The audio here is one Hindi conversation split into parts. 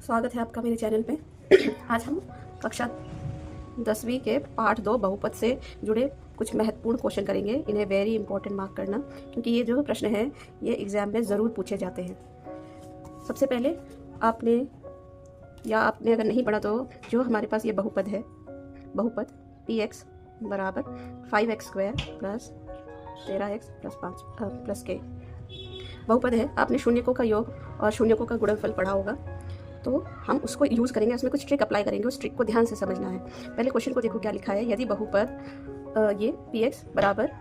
स्वागत है आपका मेरे चैनल पे। आज हम कक्षा 10वीं के पाठ 2 बहुपद से जुड़े कुछ महत्वपूर्ण क्वेश्चन करेंगे। इन्हें वेरी इंपॉर्टेंट मार्क करना, क्योंकि ये जो प्रश्न है ये एग्ज़ाम में ज़रूर पूछे जाते हैं। सबसे पहले आपने अगर नहीं पढ़ा तो जो हमारे पास ये बहुपद है, बहुपद px बराबर 5x² plus 13x plus 5 plus k बहुपद है। आपने शून्यकों का योग और शून्यकों का गुणनफल पढ़ा होगा, तो हम उसको यूज़ करेंगे। उसमें कुछ ट्रिक अप्लाई करेंगे, उस ट्रिक को ध्यान से समझना है। पहले क्वेश्चन को देखो क्या लिखा है। यदि बहुपद ये px बराबर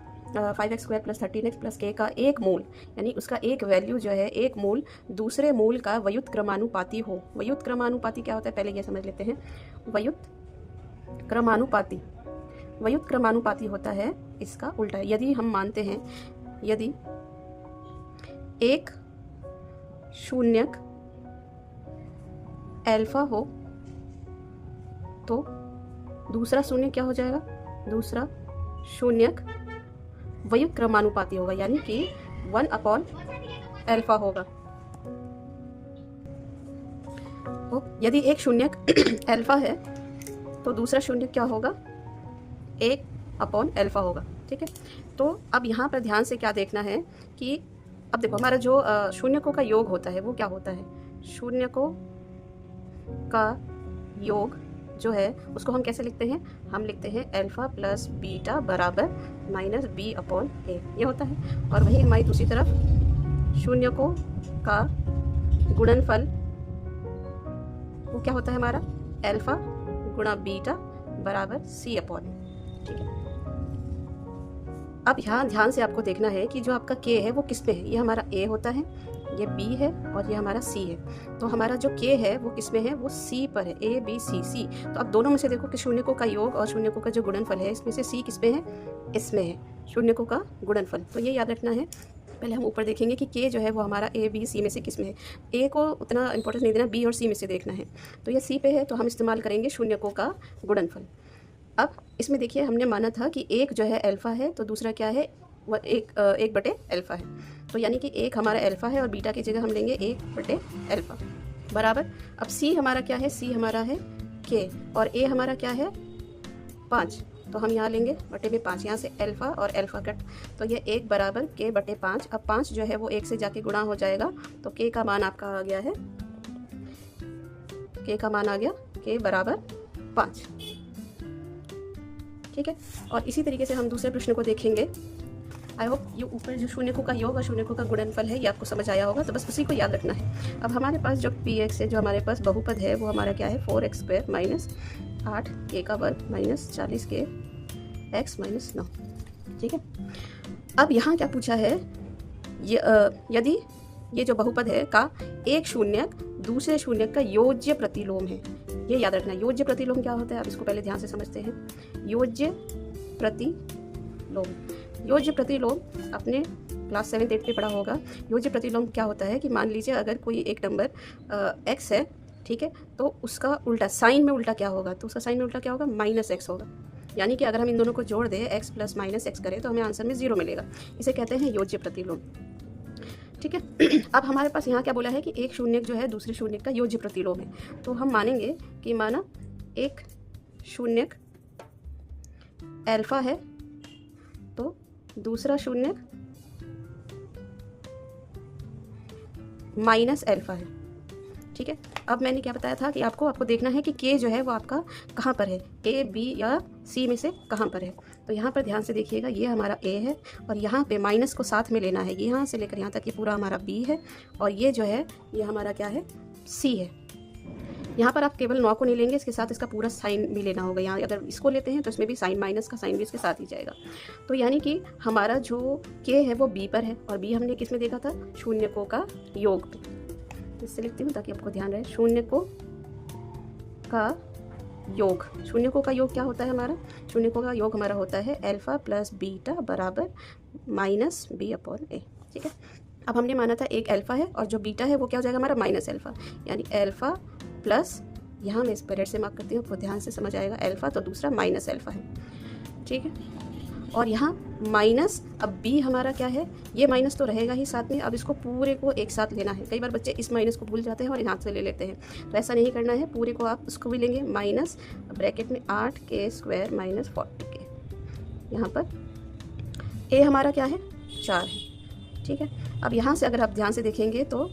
5x² plus 13x plus k का एक मूल, यानी उसका एक वैल्यू जो है, एक मूल दूसरे मूल का व्युत्क्रमानुपाती क्रमानुपाती हो। व्युत्क्रमानुपाती क्रमानुपाती क्या होता है, पहले ये समझ लेते हैं। व्युत्क्रमानुपाती क्रमानुपाती होता है इसका उल्टा। यदि हम मानते हैं, यदि एक शून्यक अल्फा हो तो दूसरा शून्य क्या हो जाएगा, दूसरा शून्यक व्युत्क्रमानुपाती होगा, यानी कि 1/अल्फा होगा। तो यदि एक शून्यक अल्फा है तो दूसरा शून्य क्या होगा, 1/अल्फा होगा। ठीक है, तो अब यहाँ पर ध्यान से क्या देखना है कि अब देखो हमारा जो शून्यकों का योग होता है वो क्या होता है, शून्यकों का योग जो है उसको हम कैसे लिखते हैं, हम लिखते हैं अल्फा प्लस बीटा बराबर माइनस b/a, ये होता है। और वहीं हमारी दूसरी तरफ शून्यकों का गुणनफल वो क्या होता है हमारा, अल्फा गुणा बीटा बराबर c/a। ठीक है, अब यहाँ ध्यान से आपको देखना है कि जो आपका k है वो किस पे है। ये हमारा a होता है, ये b है और ये हमारा c है। तो हमारा जो k है वो किस में है, वो c पर है, a b c c। तो अब दोनों में से देखो कि शून्यकों का योग और शून्यकों का जो गुणनफल है, इसमें से c किस में है, इसमें है शून्यकों का गुणनफल। तो ये याद रखना है। पहले हम ऊपर देखेंगे कि k जो है वो हमारा a b c में से किस में है। a को उतना इंपॉर्टेंस नहीं देना, b और c में से देखना है। तो ये c पे है तो हम इस्तेमाल करेंगे शून्यकों का गुणनफल। अब इसमें देखिए हमने माना था कि एक जो है अल्फा है तो दूसरा क्या है, वह 1/अल्फा है। तो यानी कि एक हमारा अल्फा है और बीटा की जगह हम लेंगे 1/अल्फा बराबर। अब c हमारा क्या है, c हमारा है k और a हमारा क्या है 5। तो हम यहाँ लेंगे बटे में 5, यहाँ से अल्फा और अल्फा कट, तो ये 1 बराबर k/5। अब 5 जो है वो 1 से जाके गुणा हो जाएगा, तो k का मान आपका आ गया है, k का मान आ गया k बराबर 5। ठीक है, और इसी तरीके से हम दूसरे प्रश्न को देखेंगे। आई होप ये ऊपर जो शून्यकों का योग और शून्यकों का गुणनफल है ये आपको समझ आया होगा, तो बस उसी को याद रखना है। अब हमारे पास जो px है, जो हमारे पास बहुपद है, वो हमारा क्या है, 4x² माइनस 8k का वर्ग माइनस 40k x माइनस 9। ठीक है, अब यहाँ क्या पूछा है, यदि ये जो बहुपद है का एक शून्यक दूसरे शून्यक का योज्य प्रतिलोम है। ये याद रखना, योज्य प्रतिलोम क्या होता है, अब इसको पहले ध्यान से समझते हैं। योज्य प्रतिलोम, योज्य प्रतिलोम अपने क्लास 7 8 पे पढ़ा होगा। योज्य प्रतिलोम क्या होता है कि मान लीजिए अगर कोई एक नंबर x है, ठीक है, तो उसका उल्टा साइन में उल्टा क्या होगा, तो उसका साइन में उल्टा क्या होगा, -x होगा। यानी कि अगर हम इन दोनों को जोड़ दें, x प्लस -x करें तो हमें आंसर में 0 मिलेगा। इसे कहते हैं योज्य प्रतिलोम। ठीक है, अब हमारे पास यहाँ क्या बोला है कि एक शून्यक जो है दूसरे शून्यक का योज्य प्रतिलोम है। तो हम मानेंगे कि माना एक शून्यक अल्फा है तो दूसरा शून्यक -अल्फा है। ठीक है, अब मैंने क्या बताया था कि आपको देखना है कि k जो है वो आपका कहाँ पर है, a b या c में से कहाँ पर है। तो यहाँ पर ध्यान से देखिएगा, ये हमारा a है और यहाँ पे माइनस को साथ में लेना है। ये यहाँ से लेकर यहाँ तक ये पूरा हमारा b है और ये जो है ये हमारा क्या है, c है। यहाँ पर आप केवल 9 को नहीं लेंगे, इसके साथ इसका पूरा साइन भी लेना होगा। यहाँ अगर इसको लेते हैं तो इसमें भी साइन, माइनस का साइन भी इसके साथ ही जाएगा। तो यानी कि हमारा जो k है वो b पर है और b हमने किस में देखा था, शून्यकों का योग पे। इससे लिखती हूँ ताकि आपको ध्यान रहे, शून्यकों का योग। शून्यकों का योग क्या होता है हमारा, शून्यकों का योग हमारा होता है अल्फा प्लस बीटा बराबर माइनस b/a। ठीक है, अब हमने माना था एक अल्फा है और जो बीटा है वो क्या हो जाएगा हमारा -अल्फा, यानी अल्फा प्लस, यहाँ मैं इस पर रेड से मार्क करती हूँ, आपको ध्यान से समझ आएगा, अल्फा तो दूसरा -अल्फा है। ठीक है, और यहाँ माइनस, अब बी हमारा क्या है, ये माइनस तो रहेगा ही साथ में। अब इसको पूरे को एक साथ लेना है। कई बार बच्चे इस माइनस को भूल जाते हैं और यहाँ से ले लेते हैं, तो ऐसा नहीं करना है। पूरे को आप उसको भी लेंगे माइनस ब्रैकेट में 8k² माइनस 40k। यहाँ पर ए हमारा क्या है, 4 है, ठीक है। अब यहाँ से अगर आप ध्यान से देखेंगे तो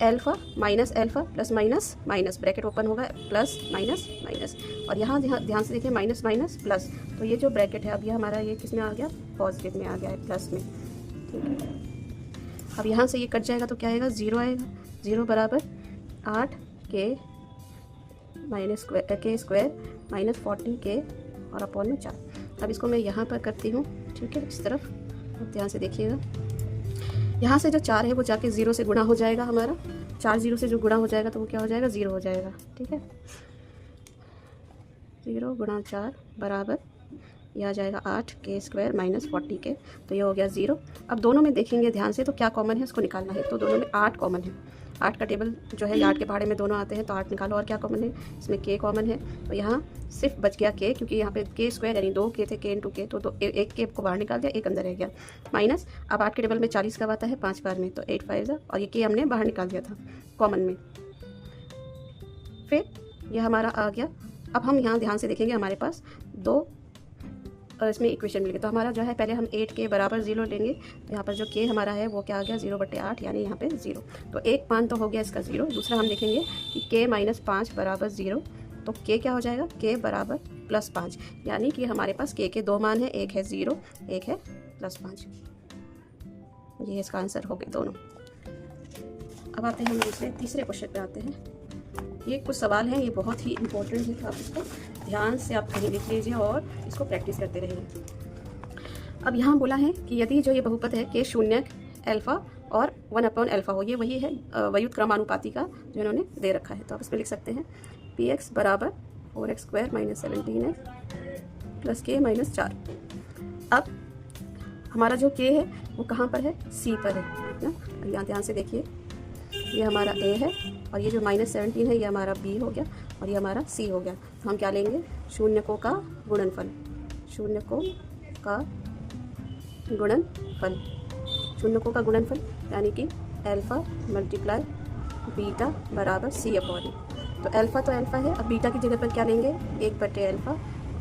alpha minus alpha plus minus minus, bracket open होगा, प्लस माइनस माइनस, और यहाँ ध्यान से देखिए माइनस माइनस प्लस, तो ये जो ब्रैकेट है अब ये हमारा ये किस में आ गया, पॉजिटिव में आ गया है, प्लस में, ठीक है। अब यहाँ से ये कट जाएगा तो क्या आएगा, 0 आएगा। 0 बराबर 8k minus k² minus 40k और अपॉन में 4। अब इसको मैं यहाँ पर करती हूँ, ठीक है, इस तरफ। अब ध्यान से देखिएगा, यहाँ से जो 4 है वो जाके 0 से गुणा हो जाएगा हमारा। 4 0 से जो गुणा हो जाएगा तो वो क्या हो जाएगा, 0 हो जाएगा, ठीक है। 0 गुणा 4 बराबर यह आ जाएगा 8k² माइनस 40k, तो ये हो गया 0। अब दोनों में देखेंगे ध्यान से तो क्या कॉमन है, उसको निकालना है। तो दोनों में 8 कॉमन है। 8 का टेबल जो है 8 के पहाड़े में दोनों आते हैं, तो 8 निकालो। और क्या कॉमन है, इसमें k कॉमन है, तो यहाँ सिर्फ बच गया k, क्योंकि यहाँ पे k² यानी 2k थे, k इंटू k, तो एक k को बाहर निकाल दिया, एक अंदर रह गया, माइनस। अब 8 के टेबल में 40 कब आता है, 5 बार में, तो 8 5 और ये k हमने बाहर निकाल दिया था कॉमन में। फिर यह हमारा आ गया। अब हम यहाँ ध्यान से देखेंगे, हमारे पास 2 इसमें इक्वेशन मिल गई। तो हमारा जो है पहले हम 8k बराबर 0 लेंगे, तो यहाँ पर जो k हमारा है वो क्या आ गया, 0/8, यानी यहाँ पे 0। तो एक मान तो हो गया इसका 0। दूसरा हम देखेंगे कि k माइनस 5 बराबर 0, तो k क्या हो जाएगा, k बराबर प्लस 5, यानी कि हमारे पास k के 2 मान हैं, एक है 0, एक है प्लस 5। ये इसका आंसर हो गए दोनों। अब आते हैं हम तीसरे क्वेश्चन पे आते हैं। ये कुछ सवाल हैं, ये बहुत ही इंपॉर्टेंट है, तो आप इसको ध्यान से आप कहीं लिख लीजिए और इसको प्रैक्टिस करते रहिए। अब यहाँ बोला है कि यदि जो ये बहुपद है k शून्यक अल्फा और 1/अल्फा हो, ये वही है व्युत क्रमानुपाती का जो इन्होंने दे रखा है। तो आप इसमें लिख सकते हैं px बराबर 4x² minus 17x plus k minus 4। अब हमारा जो k है वो कहाँ पर है, c पर है ना। यहाँ ध्यान से देखिए, ये हमारा a है और ये जो माइनस 17 है ये हमारा b हो गया और ये हमारा c हो गया। तो हम क्या लेंगे, शून्यकों का गुणनफल, शून्यकों का गुणनफल, शून्यकों का गुणनफल, यानी कि अल्फ़ा मल्टीप्लाई बीटा बराबर c/e। तो अल्फ़ा तो अल्फ़ा है, अब बीटा की जगह पर क्या लेंगे, 1/अल्फ़ा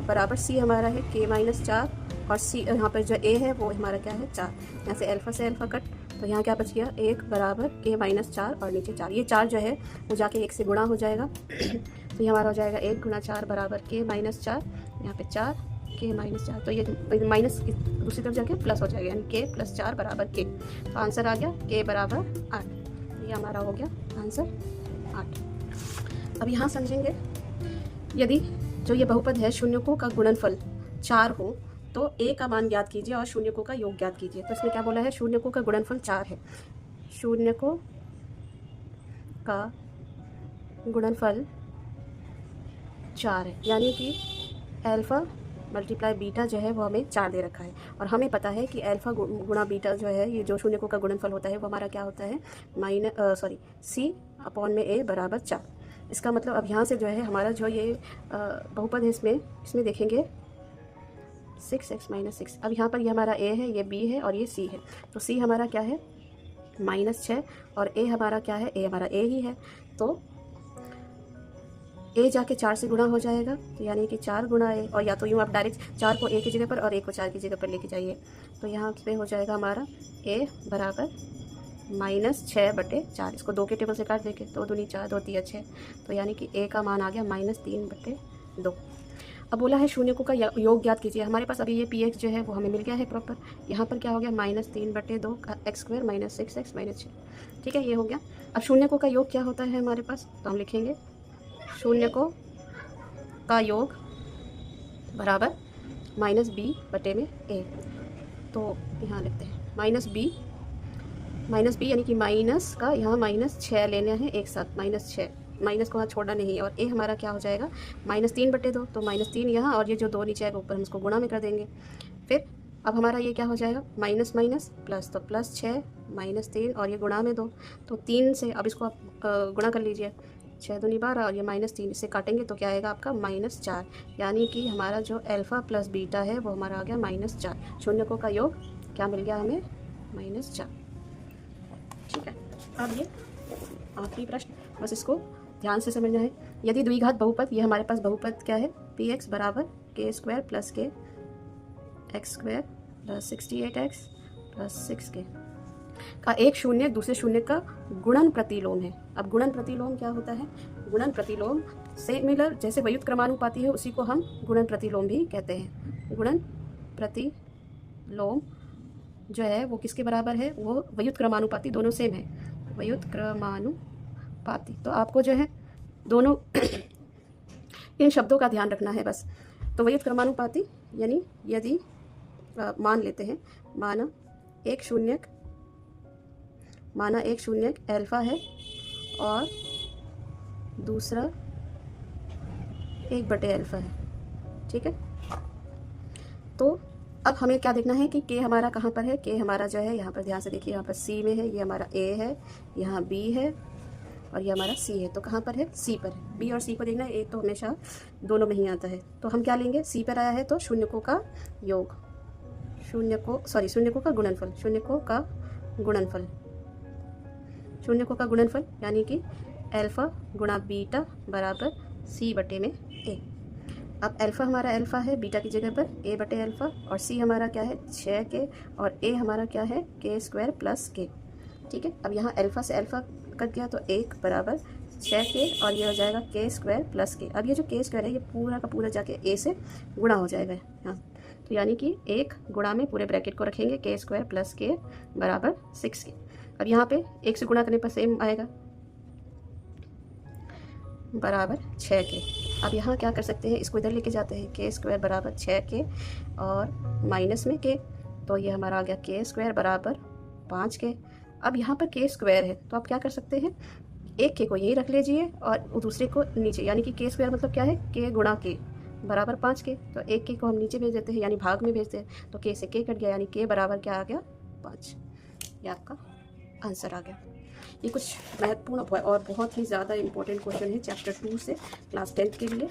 बराबर c हमारा है k माइनस 4, और c यहाँ पर जो a है वो हमारा क्या है, 4। यहाँ से अल्फ़ा से अल्फ़ा कट, तो यहाँ क्या बच गया, 1 बराबर k माइनस 4 और नीचे 4। ये 4 जो है वो जाके 1 से गुणा हो जाएगा, तो ये हमारा हो जाएगा 1 गुणा 4 बराबर k माइनस 4, यहाँ पे 4 k माइनस 4, तो ये माइनस दूसरी तरफ जाके प्लस हो जाएगा, यानी k प्लस 4 बराबर k। तो आंसर आ गया k बराबर 8। ये हमारा हो गया आंसर 8। अब यहाँ समझेंगे, यदि जो ये बहुपद है शून्यकों का गुणनफल 4 हो तो a का मान ज्ञात कीजिए और शून्यकों का योग ज्ञात कीजिए। तो इसमें क्या बोला है, शून्यकों का गुणनफल 4 है, शून्यकों का गुणनफल 4 है, यानी कि अल्फ़ा मल्टीप्लाई बीटा जो है वो हमें 4 दे रखा है। और हमें पता है कि अल्फ़ा गुणा बीटा जो है, ये जो शून्यकों का गुणनफल होता है वो हमारा क्या होता है, c/a बराबर 4। इसका मतलब अब यहाँ से जो है हमारा जो ये बहुपद है, इसमें देखेंगे 6x माइनस 6। अब यहाँ पर ये हमारा a है, ये b है और ये c है। तो c हमारा क्या है, -6, और a हमारा क्या है, a हमारा a ही है। तो a जाके 4 से गुणा हो जाएगा, तो यानी कि 4 गुणा a, और या तो यूँ आप डायरेक्ट 4 को a की जगह पर और a को 4 की जगह पर लेके जाइए। तो यहाँ पे हो जाएगा हमारा a बराबर -6/4। इसको 2 के टेबल से काट देंगे, 2 दूनी 4, 2 तिया 6, तो यानी कि a का मान आ गया -3/2। अब बोला है शून्यकों का योग ज्ञात कीजिए। हमारे पास अभी ये px जो है वो हमें मिल गया है प्रॉपर। यहाँ पर क्या हो गया, -3/2 x² माइनस 6x माइनस 6, ठीक है, ये हो गया। अब शून्यकों का योग क्या होता है हमारे पास, तो हम लिखेंगे शून्यकों का योग बराबर -b/a। तो यहाँ लिखते हैं -b यानी कि माइनस का यहाँ -6 लेना है एक साथ, -6, माइनस को वहाँ छोड़ना नहीं है। और a हमारा क्या हो जाएगा, -3/2, तो -3 यहाँ, और ये जो 2 नीचे आएगा ऊपर हम इसको गुणा में कर देंगे। फिर अब हमारा ये क्या हो जाएगा, माइनस माइनस प्लस, तो +6 -3 और ये गुणा में 2, तो 3 से अब इसको आप गुणा कर लीजिए, 6 दूनी 12 और ये -3, इसे काटेंगे तो क्या आएगा आपका -4, यानी कि हमारा जो अल्फ़ा प्लस बीटा है वो हमारा आ गया -4। शून्यकों का योग क्या मिल गया हमें? -4। ठीक है, अब ये आखिरी प्रश्न, बस इसको ध्यान से समझना है। यदि द्विघात बहुपद, ये हमारे पास बहुपद क्या है? px बराबर k² plus k x² plus 68x plus 6k का एक शून्य दूसरे शून्य का गुणन प्रतिलोम है। अब गुणन प्रतिलोम क्या होता है? गुणन प्रतिलोम सिमिलर, जैसे व्युत्क्रमानुपाती क्रमानुपाती है उसी को हम गुणन प्रतिलोम भी कहते हैं। गुणन प्रतिलोम जो है वो किसके बराबर है? वो व्युत्क्रमानुपाती, दोनों सेम है, व्युत्क्रमानुपाती। तो आपको जो है दोनों इन शब्दों का ध्यान रखना है बस। तो व्युत्क्रमानुपाती यानी यदि मान लेते हैं, माना एक शून्यक अल्फ़ा है और दूसरा 1/अल्फ़ा है। ठीक है, तो अब हमें क्या देखना है कि k हमारा कहाँ पर है? k हमारा जो है यहाँ पर ध्यान से देखिए, यहाँ पर c में है, ये हमारा a है, यहाँ b है और ये हमारा c है। तो कहाँ पर है? c पर है। b और c को देखना है, a तो हमेशा दोनों में ही आता है। तो हम क्या लेंगे? c पर आया है तो शून्यकों का योग, शून्यकों का गुणनफल, शून्यकों का गुणनफल यानी कि अल्फ़ा गुणा बीटा बराबर c/a। अब अल्फ़ा हमारा अल्फ़ा है बीटा की जगह पर a/अल्फ़ा, और c हमारा क्या है? 6k, और a हमारा क्या है? k² plus k। ठीक है, अब यहाँ अल्फ़ा से अल्फ़ा कट गया तो 1 बराबर 6k, और ये हो जाएगा k² प्लस k। अब ये जो k² है ये पूरा का पूरा जाके a से गुणा हो जाएगा यहाँ। तो यानी कि 1 गुणा में पूरे ब्रैकेट को रखेंगे, k² प्लस k बराबर 6k। अब यहाँ पे 1 से गुणा करने पर सेम आएगा, बराबर 6k। अब यहाँ क्या कर सकते हैं? इसको इधर लेके जाते हैं, k² बराबर 6k और माइनस में k, तो ये हमारा आ गया k² बराबर 5k। अब यहाँ पर k² है तो आप क्या कर सकते हैं? एक k को यही रख लीजिए और दूसरे को नीचे, यानी कि k² मतलब क्या है? k गुणा k बराबर 5k। तो एक k को हम नीचे भेज देते हैं, यानी भाग में भेजते हैं, तो k से k कट गया, यानी k बराबर क्या आ गया? 5। ये आपका आंसर आ गया। ये कुछ महत्वपूर्ण और बहुत ही ज़्यादा इम्पोर्टेंट क्वेश्चन है चैप्टर 2 से क्लास 10th के लिए।